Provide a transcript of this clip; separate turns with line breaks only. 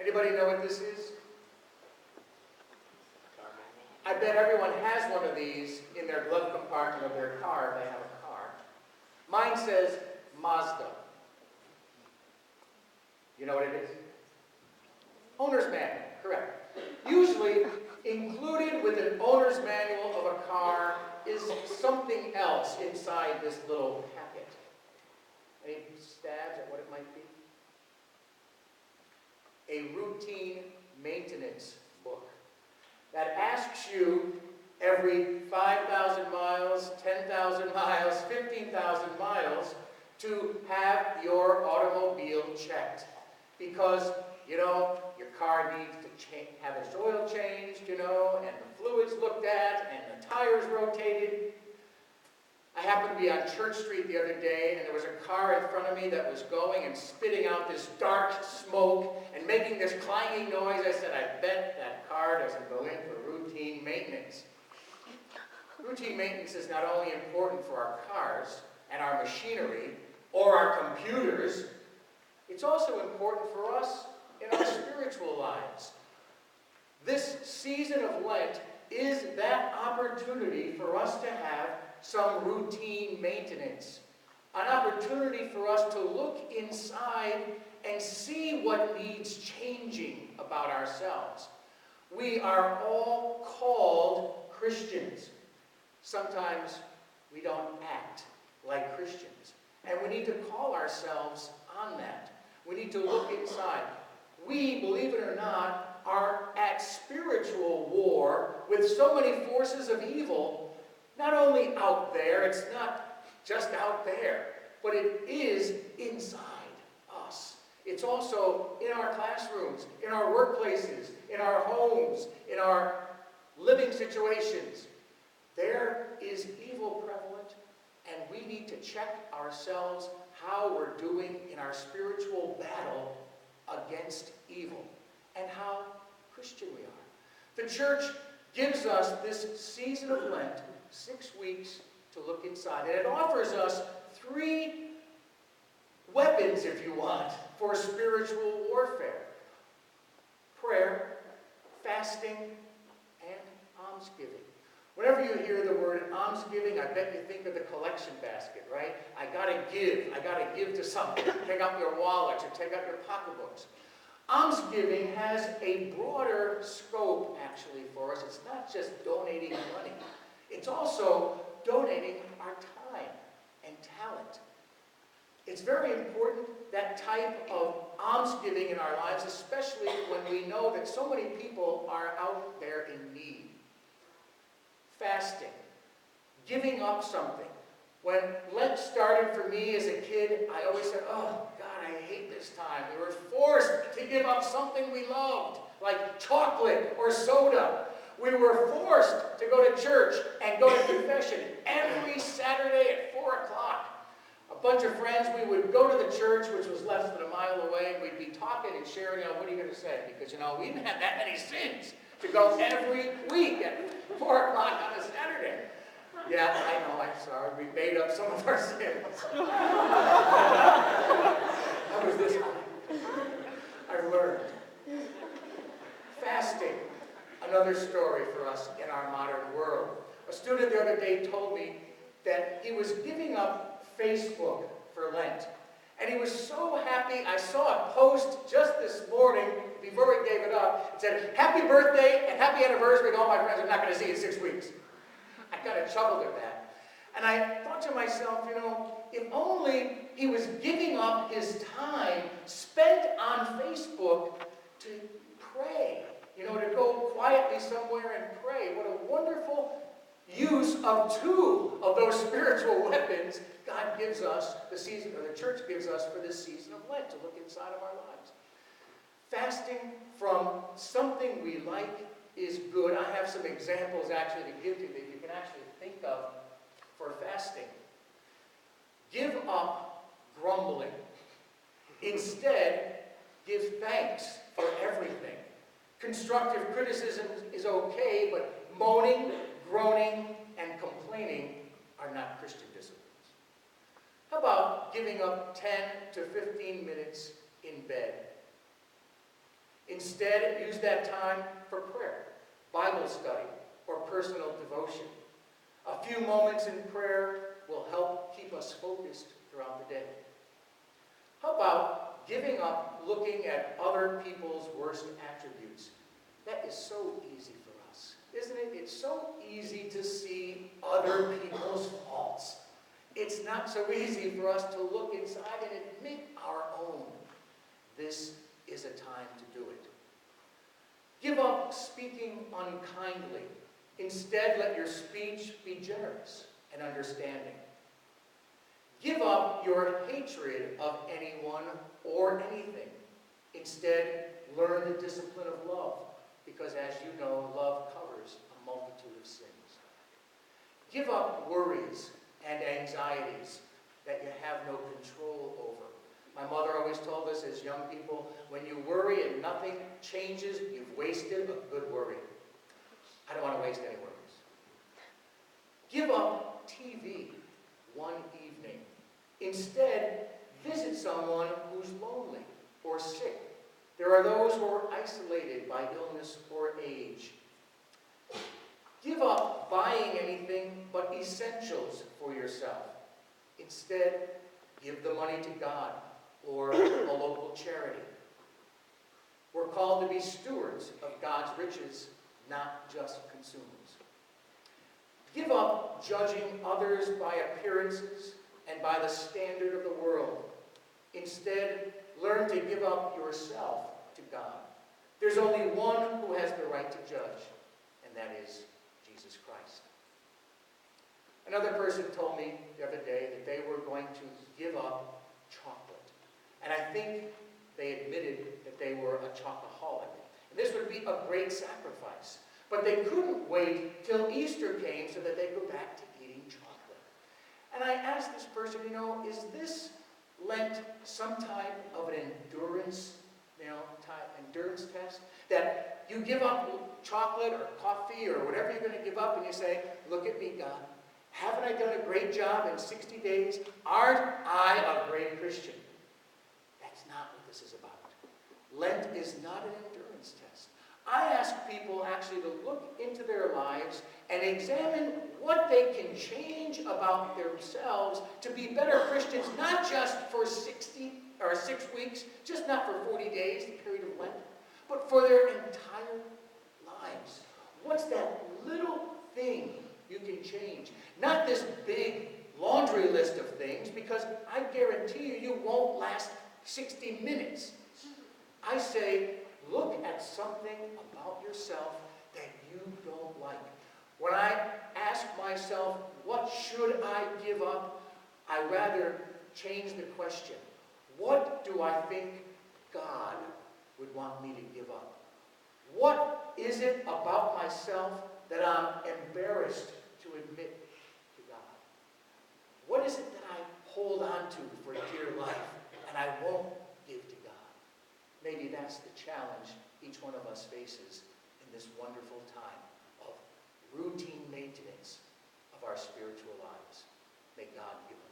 Anybody know what this is? I bet everyone has one of these in their glove compartment of their car if they have a car. Mine says Mazda. You know what it is? Owner's manual, correct. Usually, included with an owner's manual of a car is something else inside this little packet. Any stabs at what it might be? A routine maintenance book that asks you every 5,000 miles, 10,000 miles, 15,000 miles to have your automobile checked. Because, you know, your car needs to have its oil changed, you know, and the fluids looked at, and the tires rotated. I happened to be on Church Street the other day, and there was a car in front of me that was going and spitting out this dark smoke and making this clanging noise. I said, I bet that car doesn't go in for routine maintenance. Routine maintenance is not only important for our cars and our machinery or our computers, it's also important for us in our spiritual lives. This season of Lent is that opportunity for us to have some routine maintenance. An opportunity for us to look inside and see what needs changing about ourselves. We are all called Christians. Sometimes we don't act like Christians. And we need to call ourselves on that. We need to look inside. We, believe it or not, are at spiritual war with so many forces of evil, not only out there, it's not just out there, but it is inside us. It's also in our classrooms, in our workplaces, in our homes, in our living situations. There is evil prevalent, and we need to check ourselves how we're doing in our spiritual battle against evil and how Christian we are. The church gives us this season of Lent, 6 weeks to look inside. And it offers us 3 weapons, if you want, for spiritual warfare: prayer, fasting, and almsgiving. Whenever you hear the word almsgiving, I bet you think of the collection basket, right? I gotta give to something. Take out your wallets or take out your pocketbooks. Almsgiving has a broader scope, actually, for us. It's not just donating money. It's also donating our time and talent. It's very important, that type of almsgiving in our lives, especially when we know that so many people are out there in need. Fasting, giving up something. When Lent started for me as a kid, I always said, oh, God, I hate this time. We were forced to give up something we loved, like chocolate or soda. We were forced to go to church and go to confession every Saturday at 4 o'clock. A bunch of friends, we would go to the church, which was less than a mile away, and we'd be talking and sharing, what are you going to say? Because, we didn't have that many sins to go every week at 4 o'clock on a Saturday. Yeah, I know, I'm sorry. We made up some of our sins. How was this high? I learned. Fasting, another story for us in our modern world. A student the other day told me that he was giving up Facebook for Lent. And he was so happy. I saw a post just this morning, before he gave it up. It said, happy birthday and happy anniversary to all my friends I'm not going to see in 6 weeks. I kind of chuckled at that. And I thought to myself, if only he was giving up his time spent on Facebook to pray, to go quietly somewhere and pray. What a wonderful use of 2 of those spiritual weapons God gives us, the church gives us for this season of Lent, to look inside of our lives. Fasting from something we like is good. I have some examples actually to give you that you can actually think of for fasting. Give up grumbling. Instead, give thanks for everything. Constructive criticism is okay, but moaning, groaning, and complaining are not Christian disciplines. How about giving up 10 to 15 minutes in bed? Instead, use that time for prayer, Bible study, or personal devotion. A few moments in prayer will help keep us focused throughout the day. How about giving up looking at other people's worst attributes? That is so easy for us, isn't it? It's so easy to see other people's faults. It's not so easy for us to look inside and admit our own. This is a time to do it. Give up speaking unkindly. Instead, let your speech be generous and understanding. Give up your hatred of anyone or anything. Instead, learn the discipline of love, because as you know, love covers a multitude of sins. Give up worries and anxieties that you have no control over. My mother always told us as young people, when you worry and nothing changes, you've wasted a good worry. I don't want to waste any worries. Give up TV one evening. Instead, visit someone who's lonely or sick. There are those who are isolated by illness or age. Give up buying anything but essentials for yourself. Instead, give the money to God or a local charity. We're called to be stewards of God's riches, not just consumers. Give up judging others by appearances and by the standard of the world. Instead, learn to give up yourself to God. There's only one who has the right to judge, and that is Jesus Christ. Another person told me the other day that they were going to give up chocolate. And I think they admitted that they were a chocoholic. And this would be a great sacrifice. But they couldn't wait till Easter came so that they'd go back to eating chocolate. And I asked this person, is this Lent some type of an endurance test? That you give up chocolate or coffee or whatever you're going to give up and you say, look at me, God. Haven't I done a great job in 60 days? Aren't I a great Christian? That's not what this is about. Lent is not an endurance test. I ask people actually to look into their lives and examine what they can change about themselves to be better Christians, not just for 60 or 6 weeks, just not for 40 days, the period of Lent, but for their entire lives. What's that little thing you can change? Not this big laundry list of things, because I guarantee you won't last 60 minutes. I say, look at something about yourself that you don't like. When I ask myself, what should I give up? I rather change the question. What do I think God would want me to give up? What is it about myself that I'm embarrassed to admit to God? What is it that I hold on to for dear life and I won't give to God? Maybe that's the challenge each one of us faces in this wonderful time of routine maintenance of our spiritual lives. May God give us